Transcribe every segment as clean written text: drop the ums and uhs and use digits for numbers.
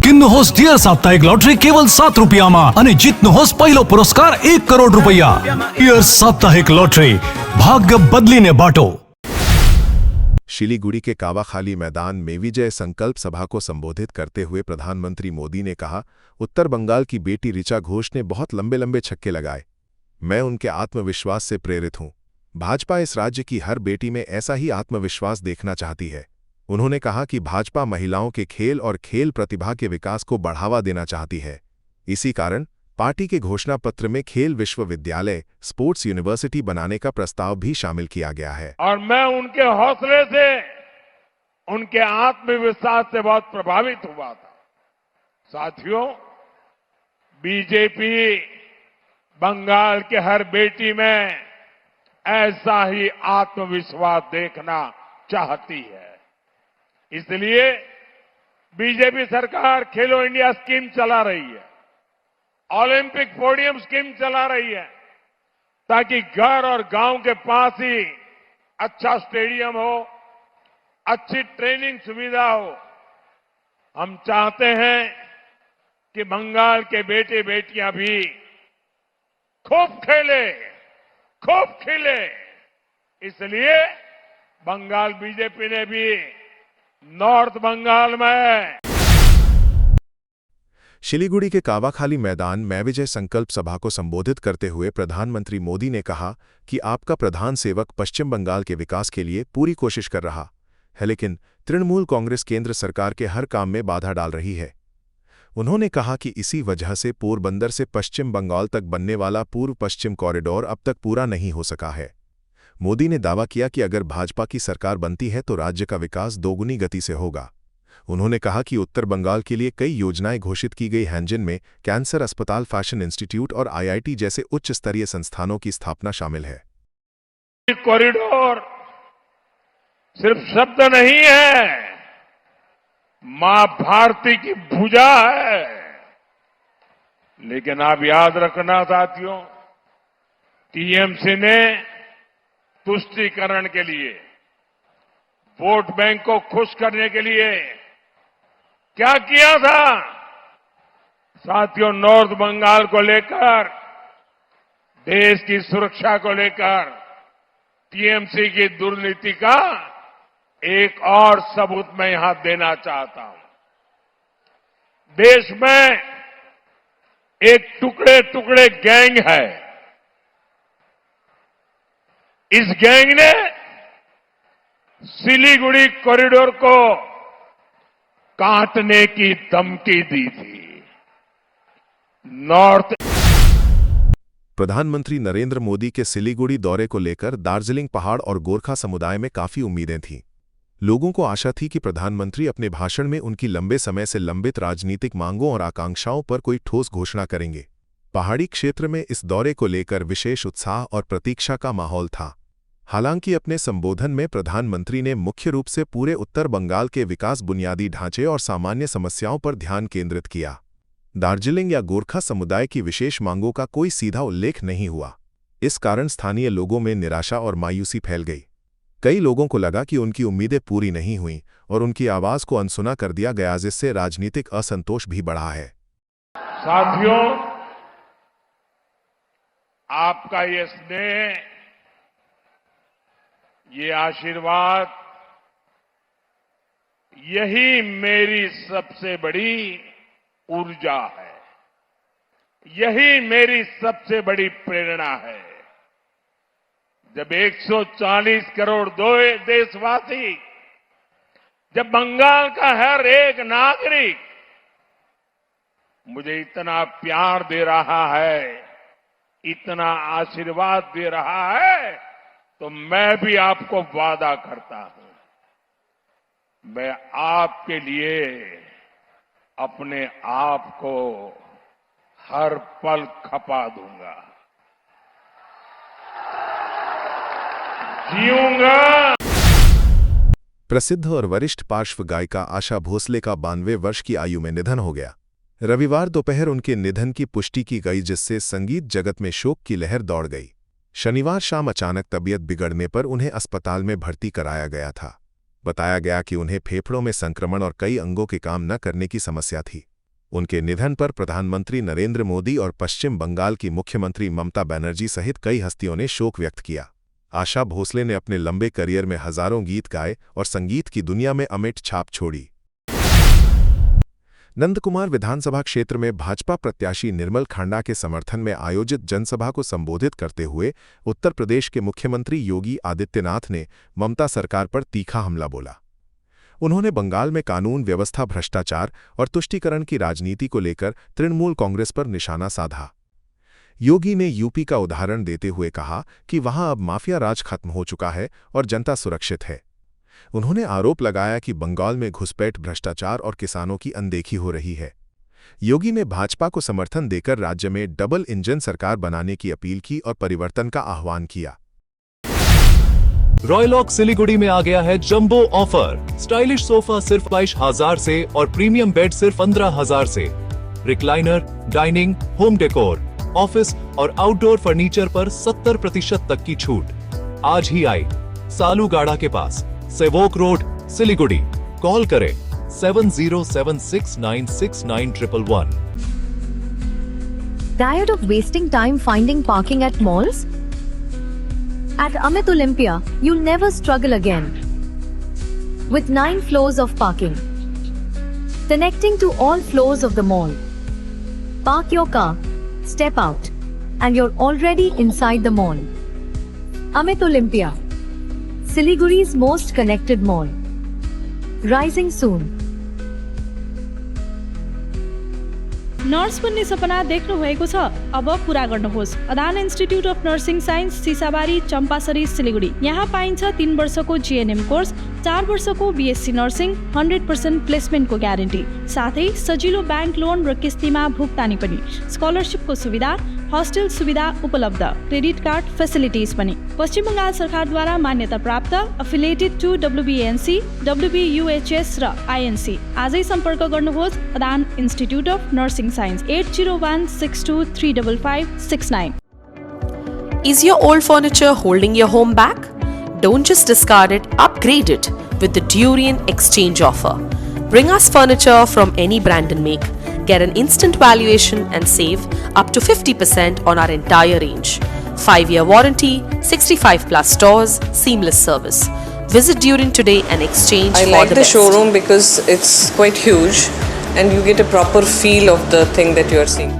किन्नु होस डियर साप्ताहिक लॉटरी केवल ₹7 અને જીતનો હોસ પહેલો પુરસ્કાર ₹1 કરોડ। डियर साप्ताहिक लॉटरी, भाग्य बदलीने बांटो। शिलीगुड़ी के कावाखाली मैदान में विजय संकल्प सभा को संबोधित करते हुए प्रधानमंत्री मोदी ने कहा, उत्तर बंगाल की बेटी ऋचा घोष ने बहुत लंबे लंबे छक्के लगाए। मैं उनके आत्मविश्वास से प्रेरित हूं। भाजपा इस राज्य की हर बेटी में ऐसा ही आत्मविश्वास देखना चाहती है। उन्होंने कहा कि भाजपा महिलाओं के खेल और खेल प्रतिभा के विकास को बढ़ावा देना चाहती है। इसी कारण पार्टी के घोषणा पत्र में खेल विश्वविद्यालय स्पोर्ट्स यूनिवर्सिटी बनाने का प्रस्ताव भी शामिल किया गया है। और मैं उनके हौसले से, उनके आत्मविश्वास से बहुत प्रभावित हुआ था। साथियों, बीजेपी बंगाल के हर बेटी में ऐसा ही आत्मविश्वास देखना चाहती है। इसलिए बीजेपी सरकार खेलो इंडिया स्कीम चला रही है, ओलंपिक पोडियम स्कीम चला रही है, ताकि घर और गांव के पास ही अच्छा स्टेडियम हो, अच्छी ट्रेनिंग सुविधा हो। हम चाहते हैं कि बंगाल के बेटे बेटियां भी खूब खेले, खूब खिले। इसलिए बंगाल बीजेपी ने भी नॉर्थ बंगाल में शिलीगुड़ी के कावाखाली मैदान में विजय संकल्प सभा को संबोधित करते हुए प्रधानमंत्री मोदी ने कहा कि आपका प्रधान सेवक पश्चिम बंगाल के विकास के लिए पूरी कोशिश कर रहा है, लेकिन तृणमूल कांग्रेस केंद्र सरकार के हर काम में बाधा डाल रही है। उन्होंने कहा कि इसी वजह से पोरबंदर से पश्चिम बंगाल तक बनने वाला पूर्व पश्चिम कॉरिडोर अब तक पूरा नहीं हो सका है। मोदी ने दावा किया कि अगर भाजपा की सरकार बनती है तो राज्य का विकास दोगुनी गति से होगा। उन्होंने कहा कि उत्तर बंगाल के लिए कई योजनाएं घोषित की गई हैं, जिनमें कैंसर अस्पताल, फैशन इंस्टीट्यूट और आईआईटी जैसे उच्च स्तरीय संस्थानों की स्थापना शामिल है। कॉरिडोर सिर्फ शब्द नहीं है, मां भारती की भुजा है। लेकिन आप याद रखना साथियों, टीएमसी ने तुष्टीकरण के लिए, वोट बैंक को खुश करने के लिए क्या किया था? साथियों, नॉर्थ बंगाल को लेकर, देश की सुरक्षा को लेकर टीएमसी की दुर्नीति का एक और सबूत मैं यहां देना चाहता हूं। देश में एक टुकड़े टुकड़े गैंग है। इस गैंग ने सिलीगुड़ी कॉरिडोर को काटने की धमकी दी थी। नॉर्थ प्रधानमंत्री नरेंद्र मोदी के सिलीगुड़ी दौरे को लेकर दार्जिलिंग पहाड़ और गोरखा समुदाय में काफी उम्मीदें थीं। लोगों को आशा थी कि प्रधानमंत्री अपने भाषण में उनकी लंबे समय से लंबित राजनीतिक मांगों और आकांक्षाओं पर कोई ठोस घोषणा करेंगे। पहाड़ी क्षेत्र में इस दौरे को लेकर विशेष उत्साह और प्रतीक्षा का माहौल था। हालांकि अपने संबोधन में प्रधानमंत्री ने मुख्य रूप से पूरे उत्तर बंगाल के विकास, बुनियादी ढांचे और सामान्य समस्याओं पर ध्यान केंद्रित किया। दार्जिलिंग या गोरखा समुदाय की विशेष मांगों का कोई सीधा उल्लेख नहीं हुआ। इस कारण स्थानीय लोगों में निराशा और मायूसी फैल गई। कई लोगों को लगा कि उनकी उम्मीदें पूरी नहीं हुईं और उनकी आवाज को अनसुना कर दिया गया, जिससे राजनीतिक असंतोष भी बढ़ा है। साथियों, आपका ये स्नेह, ये आशीर्वाद, यही मेरी सबसे बड़ी ऊर्जा है, यही मेरी सबसे बड़ी प्रेरणा है। जब 140 करोड़ देशवासी, जब बंगाल का हर एक नागरिक मुझे इतना प्यार दे रहा है, इतना आशीर्वाद दे रहा है, तो मैं भी आपको वादा करता हूं, मैं आपके लिए अपने आप को हर पल खपा दूंगा, जीऊंगा। प्रसिद्ध और वरिष्ठ पार्श्व गायिका आशा भोसले का 92वें वर्ष की आयु में निधन हो गया। रविवार दोपहर उनके निधन की पुष्टि की गई, जिससे संगीत जगत में शोक की लहर दौड़ गई। शनिवार शाम अचानक तबीयत बिगड़ने पर उन्हें अस्पताल में भर्ती कराया गया था। बताया गया कि उन्हें फेफड़ों में संक्रमण और कई अंगों के काम न करने की समस्या थी। उनके निधन पर प्रधानमंत्री नरेंद्र मोदी और पश्चिम बंगाल की मुख्यमंत्री ममता बनर्जी सहित कई हस्तियों ने शोक व्यक्त किया। आशा भोसले ने अपने लंबे करियर में हजारों गीत गाए और संगीत की दुनिया में अमिट छाप छोड़ी। नंदकुमार विधानसभा क्षेत्र में भाजपा प्रत्याशी निर्मल खांडा के समर्थन में आयोजित जनसभा को संबोधित करते हुए उत्तर प्रदेश के मुख्यमंत्री योगी आदित्यनाथ ने ममता सरकार पर तीखा हमला बोला। उन्होंने बंगाल में कानून व्यवस्था, भ्रष्टाचार और तुष्टीकरण की राजनीति को लेकर तृणमूल कांग्रेस पर निशाना साधा। योगी ने यूपी का उदाहरण देते हुए कहा कि वहां अब माफिया राज खत्म हो चुका है और जनता सुरक्षित है। उन्होंने आरोप लगाया कि बंगाल में घुसपैठ, भ्रष्टाचार और किसानों की अनदेखी हो रही है। योगी ने भाजपा को समर्थन देकर राज्य में डबल इंजन सरकार बनाने की अपील की और परिवर्तन का आह्वान किया। रॉयलॉक सिलीगुड़ी में आ गया है जंबो ऑफर। स्टाइलिश सोफा सिर्फ 22,000 से और प्रीमियम बेड सिर्फ 15,000 से। Recliner, dining, home decor, office और आउटडोर फर्नीचर पर 70% तक की छूट। आज ही आए सालूगाड़ा के पास, सेवोक रोड, सिलीगुड़ी। कॉल करें 7076969111। Tired of wasting time finding parking at malls? At Amit Olympia, you'll never struggle again. With 9 floors of parking, connecting to all floors of the mall. Park your car, step out, and you're already inside the mall. Amit Olympia, Siliguri's most connected mall. Rising soon. Nurse बन्ने सपना देख्नु भएको छ, अब पूरा गर्नुहोस्। Adan institute of nursing science, Sisabari, Champasari, Siliguri. यहाँ पाइन्छ 3 वर्षको जीएनएम कोर्स, 4 वर्षको बीएससी नर्सिङ, 100% प्लेसमेन्टको ग्यारेन्टी, साथै सजिलो ब्याङ्क लोन र किस्तीमा भुक्तानी पनि। स्कलरसिपको सुविधा, हस्टेल सुविधा उपलब्ध, क्रेडिट कार्ड फेसिलिटिज पनि। पश्चिम बंगाल सरकारद्वारा मान्यता प्राप्त, एफिलिएटेड टु WBNC, WBUHS र INC। आजै सम्पर्क गर्नुहोस् Adan institute of nursing science, 8016235569। Is your old furniture holding your home back? Don't just discard it, upgrade it with the Durian exchange offer. Bring us furniture from any brand and make. Get an instant valuation and save up to 50% on our entire range. 5-year warranty, 65+ stores, seamless service. Visit Durian today and exchange I for like the the best. showroom because it's quite huge and you get a proper feel of the thing that you are seeing.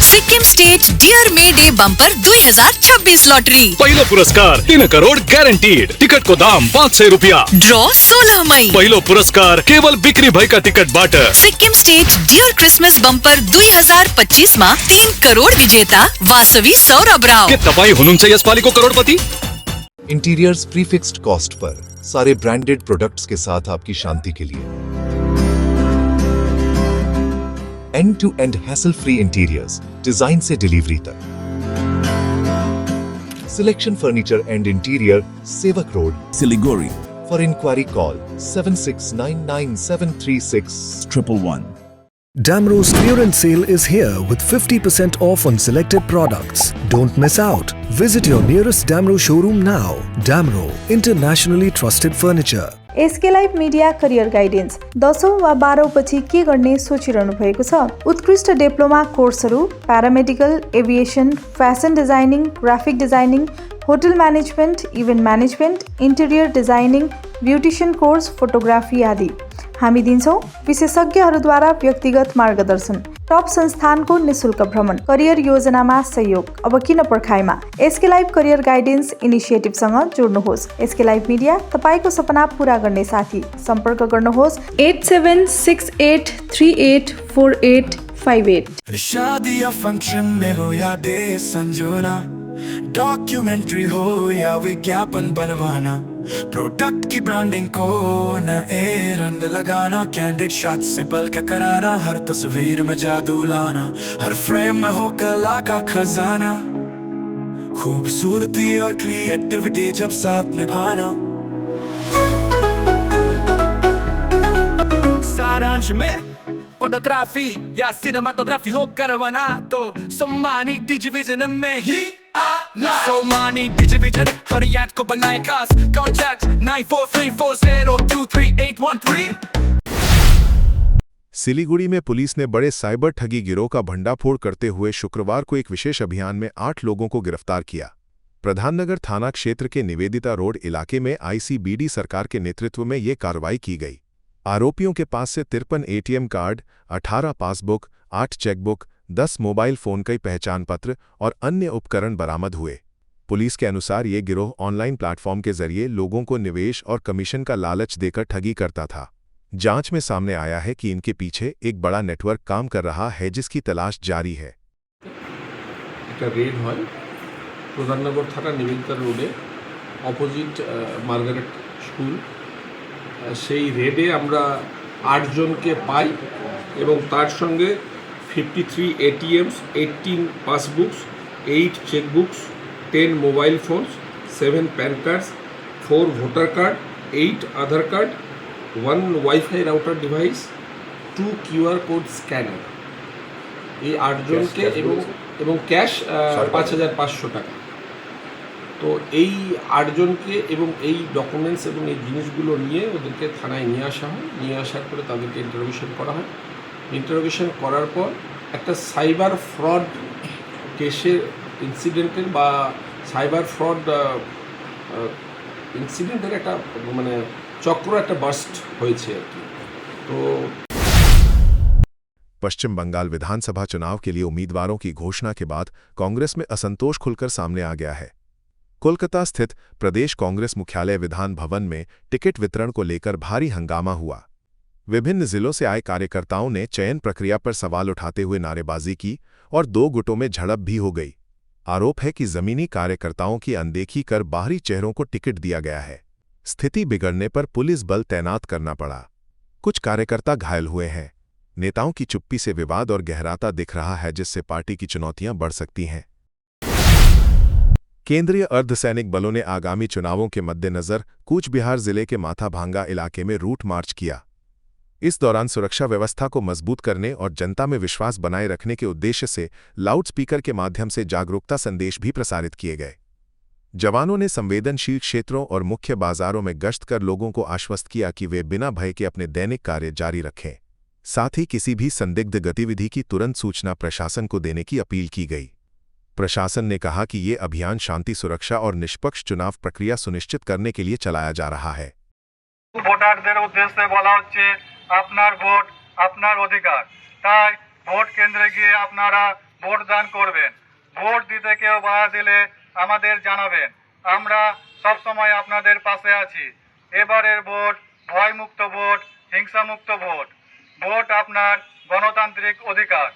Sikkim state dear May Day bumper 2026 lottery. पहिलो पुरस्कार 3 crore guaranteed. टिकटको दाम 500 रुपियाँ। ड्र 16 मई। पहिलो पुरस्कार केवल बिक्री भएका टिकटबाट। Sikkim state dear Christmas bumper 2025 मा 3 करोड विजेता वासवी सौरभ राव। के तपाईँ हुनुहुन्छ यसपालिको करोडपति? इंटीरियर्स प्रीफिक्स्ड कॉस्ट पर, सारे ब्रांडेड प्रोडक्ट्स के साथ आपकी शांति के लिए। End to end hassle free interiors, design से डिलीवरी तक। Selection furniture and interior, Sevoke road, Siliguri. For inquiry call 7699736111. Damro's clearance sale is here with 50% off on selected products. Don't miss out. Visit your nearest Damro showroom now. Damro, internationally trusted furniture. SK live media career guidance. 10औं वा 12औं पछि के गर्ने सोचिरहनु भएको छ? उत्कृष्ट डिप्लोमा कोर्सहरू, paramedical, aviation, fashion designing, graphic designing, hotel management, event management, interior designing, beautician course, photography आदि। हामी दिन्छौँ विशेषज्ञहरूद्वारा व्यक्तिगत मार्गदर्शन, टप संस्थानको निशुल्क भ्रमण, करियर योजनामा सहयोग। अब किन पर्खाइमा? एसके लाइभ करियर गाइडेन्स इनिसिएटिभसँग जोड्नुहोस्। एसके लाइभ मिडिया, तपाईको सपना पूरा गर्ने साथी। सम्पर्क गर्नुहोस् 8768384858। शादी या फंक्शन में हो या डे संजोना, डॉक्यूमेंट्री हो या विज्ञापन बनवाना, प्रोडक्ट की ब्रांडिंग को नए रंग लगाना, कैंडिड शॉट से पल के कराना, हर तस्वीर में जादू लाना, हर फ्रेम में हो कला का खजाना, खूबसूरती और क्रिएटिविटी जब साथ निभाना। सारांश में फोटोग्राफी या सिनेमाटोग्राफी हो करवाना तो सोमानी डिजिविजन में ही आना। सोमानी डिजिविजन फरियाद को बनाए खास, कॉन्टैक्ट 9434023813। सिलीगुड़ी में पुलिस ने बड़े साइबर ठगी गिरोह का भंडाफोड़ करते हुए शुक्रवार को एक विशेष अभियान में 8 लोगों को गिरफ्तार किया। प्रधाननगर थाना क्षेत्र के निवेदिता रोड इलाके में आईसीबीडी सरकार के नेतृत्व में ये कार्रवाई की गई। आरोपियों के पास से 53 ATM card, 18 passbook, 8 chequebook, 10 mobile phone, कई पहचान पत्र और अन्य उपकरण बरामद हुए। पुलिस के अनुसार ये गिरोह ऑनलाइन प्लेटफॉर्म के जरिए लोगों को निवेश और कमीशन का लालच देकर ठगी करता था। जांच में सामने आया है कि इनके पीछे एक बड़ा नेटवर्क काम कर रहा है, जिसकी तलाश जारी है। रेड হয় প্রধাননগর থানা নিবেদিতা রোডে অপোজিট মার্গারেট স্কুল। সেই রেডে আমরা 8 জনকে পাই এবং তার সঙ্গে 53 ATMs, 18 passbooks, 8 chequebooks, 10 mobile phones, 7 PAN cards, 4 voter card, 8 Aadhaar card, 1 wifi router device, 2 QR code scanner. এই 8 জনকে এবং ক্যাশ 5500 টাকা। তো এই 8 জনকে এবং এই ডকুমেন্টস এবং এই জিনিসগুলো নিয়ে ওদেরকে থানায় নিয়ে আসা হয়। নিয়ে আসার পরে তাদেরকে ইন্টারোগেশন করা হয়। ইন্টারোগেশন করার পর একটা সাইবার ফ্রড কেসের ইনসিডেন্টের বা সাইবার ফ্রড ইনসিডেন্টের একটা মানে চক্র একটা বাস্ট হয়েছে আর কি। তো पश्चिम बंगाल विधानसभा चुनाव के लिए उम्मीदवारों की घोषणा के बाद कांग्रेस में असंतोष खुलकर सामने आ गया है। कोलकाता स्थित प्रदेश कांग्रेस मुख्यालय विधान भवन में टिकट वितरण को लेकर भारी हंगामा हुआ। विभिन्न जिलों से आए कार्यकर्ताओं ने चयन प्रक्रिया पर सवाल उठाते हुए नारेबाजी की और 2 गुटों में झड़प भी हो गई। आरोप है कि जमीनी कार्यकर्ताओं की अनदेखी कर बाहरी चेहरों को टिकट दिया गया है। स्थिति बिगड़ने पर पुलिस बल तैनात करना पड़ा। कुछ कार्यकर्ता घायल हुए हैं। नेताओं की चुप्पी से विवाद और गहराता दिख रहा है, जिससे पार्टी की चुनौतियां बढ़ सकती हैं। केंद्रीय अर्धसैनिक बलों ने आगामी चुनावों के मद्देनजर कूच बिहार जिले के माथाभांगा इलाके में रूट मार्च किया। इस दौरान सुरक्षा व्यवस्था को मजबूत करने और जनता में विश्वास बनाए रखने के उद्देश्य से लाउडस्पीकर के माध्यम से जागरूकता संदेश भी प्रसारित किए गए। जवानों ने संवेदनशील क्षेत्रों और मुख्य बाजारों में गश्त कर लोगों को आश्वस्त किया कि वे बिना भय के अपने दैनिक कार्य जारी रखें। साथ ही किसी भी संदिग्ध गतिविधि की तुरंत सूचना प्रशासन को देने की अपील की गई। प्रशासन ने कहा कि ये अभियान शांति, सुरक्षा और निष्पक्ष चुनाव प्रक्रिया सुनिश्चित करने के लिए चलाया जा रहा है। ভোটারদের উদ্দেশ্যে বলা হচ্ছে আপনার ভোট আপনার অধিকার, তাই ভোট কেন্দ্রে গিয়ে আপনারা ভোট দান করবেন। ভোট দিতে কেউ বাধা দিলে আমাদের জানাবেন, আমরা সব সময় আপনাদের পাশে আছি। এবারের ভোট ভয়মুক্ত ভোট, হিংসামুক্ত ভোট। ভোট আপনার গণতান্ত্রিক অধিকার।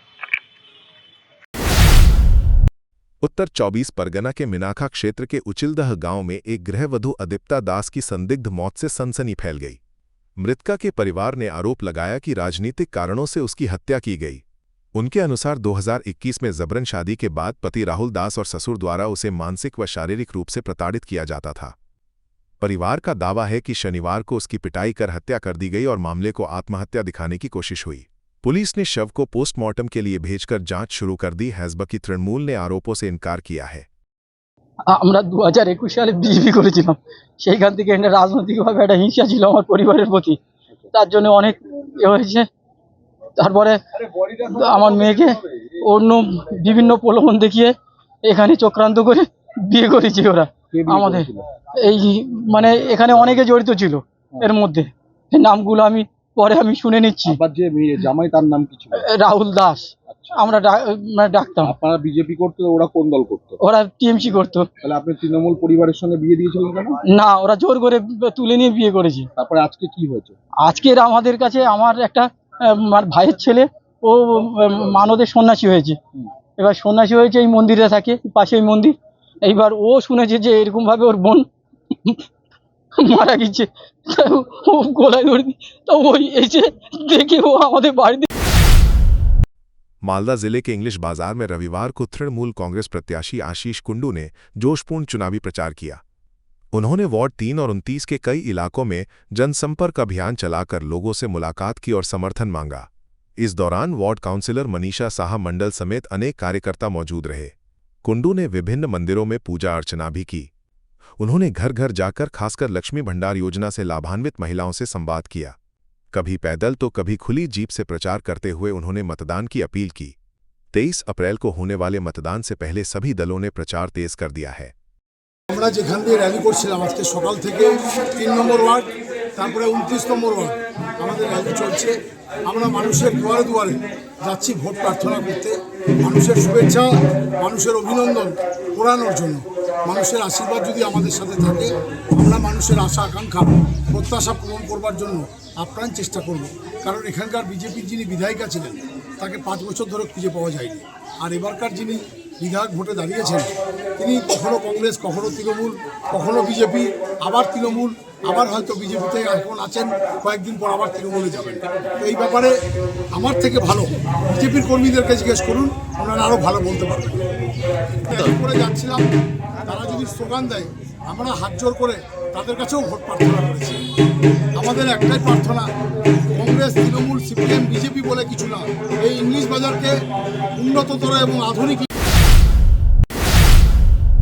उत्तर 24 परगना के मिनाखा क्षेत्र के उचिलदह गांव में एक गृहवधू अदिप्ता दास की संदिग्ध मौत से सनसनी फैल गई। मृतका के परिवार ने आरोप लगाया कि राजनीतिक कारणों से उसकी हत्या की गई। उनके अनुसार 2021 में जबरन शादी के बाद पति राहुल दास और ससुर द्वारा उसे मानसिक व शारीरिक रूप से प्रताड़ित किया जाता था। परिवार का दावा है कि शनिवार को उसकी पिटाई कर हत्या कर दी गई और मामले को आत्महत्या दिखाने की कोशिश हुई। पुलिस ने शव को पोस्टमार्टम के लिए भेजकर जांच शुरू कर दी। जबकि तृणमूल ने आरोपों से इनकार किया है। আমরা 2021 সালে বিজেপি করেছিলাম, সেইখান থেকে এটা রাজনৈতিকভাবে একটা হিংসা ছিল আমার পরিবারের প্রতি, তার জন্য অনেক হয়েছে। তারপরে আমার মেয়েকে অন্য বিভিন্ন প্রলোভন দেখিয়ে এখানে চক্রান্ত করে বিয়ে করেছে ওরা। আমাদের এই মানে এখানে অনেকে জড়িত ছিল এর মধ্যে, এই নামগুলো আমি পরে আমি শুনে নিচ্ছি। যে জামাই তার নাম কি ছিল? রাহুল দাস। আমরা ডাকতাম। আপনারা বিজেপি করতো, ওরা কোন দল করতো? ওরা টিএমসি করতো। তাহলে আপনি তৃণমূল পরিবারের সঙ্গে বিয়ে দিয়েছিলেন কেন? না, ওরা জোর করে তুলে নিয়ে বিয়ে করেছে। তারপরে আজকে কি হয়েছে? আজকের আমাদের কাছে আমার একটা ভাইয়ের ছেলে, ও মানদের সন্ন্যাসী হয়েছে। এবার সন্ন্যাসী হয়েছে, এই মন্দিরে থাকে, পাশে ওই মন্দির। এইবার ও শুনেছে যে এরকমভাবে ওর বোন মারা গেছে, তা ও গলায় ধরে তা ওই এসে দেখে ও আমাদের বাড়িতে। मालदा जिले के इंग्लिश बाजार में रविवार को तृणमूल कांग्रेस प्रत्याशी आशीष कुंडू ने जोशपूर्ण चुनावी प्रचार किया। उन्होंने वार्ड 3 और 29 के कई इलाकों में जनसंपर्क अभियान चलाकर लोगों से मुलाकात की और समर्थन मांगा। इस दौरान वार्ड काउंसिलर मनीषा साहा मंडल समेत अनेक कार्यकर्ता मौजूद रहे। कुंडू ने विभिन्न मंदिरों में पूजा अर्चना भी की। उन्होंने घर घर जाकर खासकर लक्ष्मी भंडार योजना से लाभान्वित महिलाओं से संवाद किया। कभी पैदल तो कभी खुली जीप से प्रचार करते हुए उन्होंने मतदान की अपील की। 23 अप्रैल को होने वाले मतदान से पहले सभी दलों ने प्रचार तेज कर दिया है। আমরা যেখান দিয়ে র্যালি করছিলাম আজকে সকাল থেকে 3 নম্বর ওয়ার্ড, তারপরে 29 নম্বর ওয়ার্ড আমাদের র্যালি চলছে। আমরা মানুষের দুয়ারে দুয়ারে যাচ্ছি ভোট প্রার্থনা করতে, মানুষের শুভেচ্ছা, মানুষের অভিনন্দন পোড়ানোর জন্য। মানুষের আশীর্বাদ যদি আমাদের সাথে থাকে, আমরা মানুষের আশা আকাঙ্ক্ষা প্রত্যাশা পূরণ করবার জন্য আপ্রাণ চেষ্টা করব। কারণ এখানকার বিজেপির যিনি বিধায়িকা ছিলেন তাকে 5 বছর ধরে খুঁজে পাওয়া যায়নি। আর এবারকার যিনি বিধায়ক ভোটে দাঁড়িয়েছেন তিনি কখনো কংগ্রেস, কখনো তৃণমূল, কখনো বিজেপি, আবার তৃণমূল, আবার হয়তো বিজেপিতে এখন আছেন, কয়েকদিন পর আবার তৃণমূলে যাবেন। তো এই ব্যাপারে আমার থেকে ভালো বিজেপির কর্মীদেরকে জিজ্ঞেস করুন, ওনারা আরও ভালো বলতে পারবেন। করে যাচ্ছিলাম, তারা যদি স্লোগান দেয় আমরা হাত জোর করে তাদের কাছেও ভোট প্রার্থনা করেছি। আমাদের একটাই প্রার্থনা, কংগ্রেস, তৃণমূল, সিপিএম, বিজেপি বলে কিছু না, এই ইংলিশ বাজারকে উন্নততর এবং আধুনিক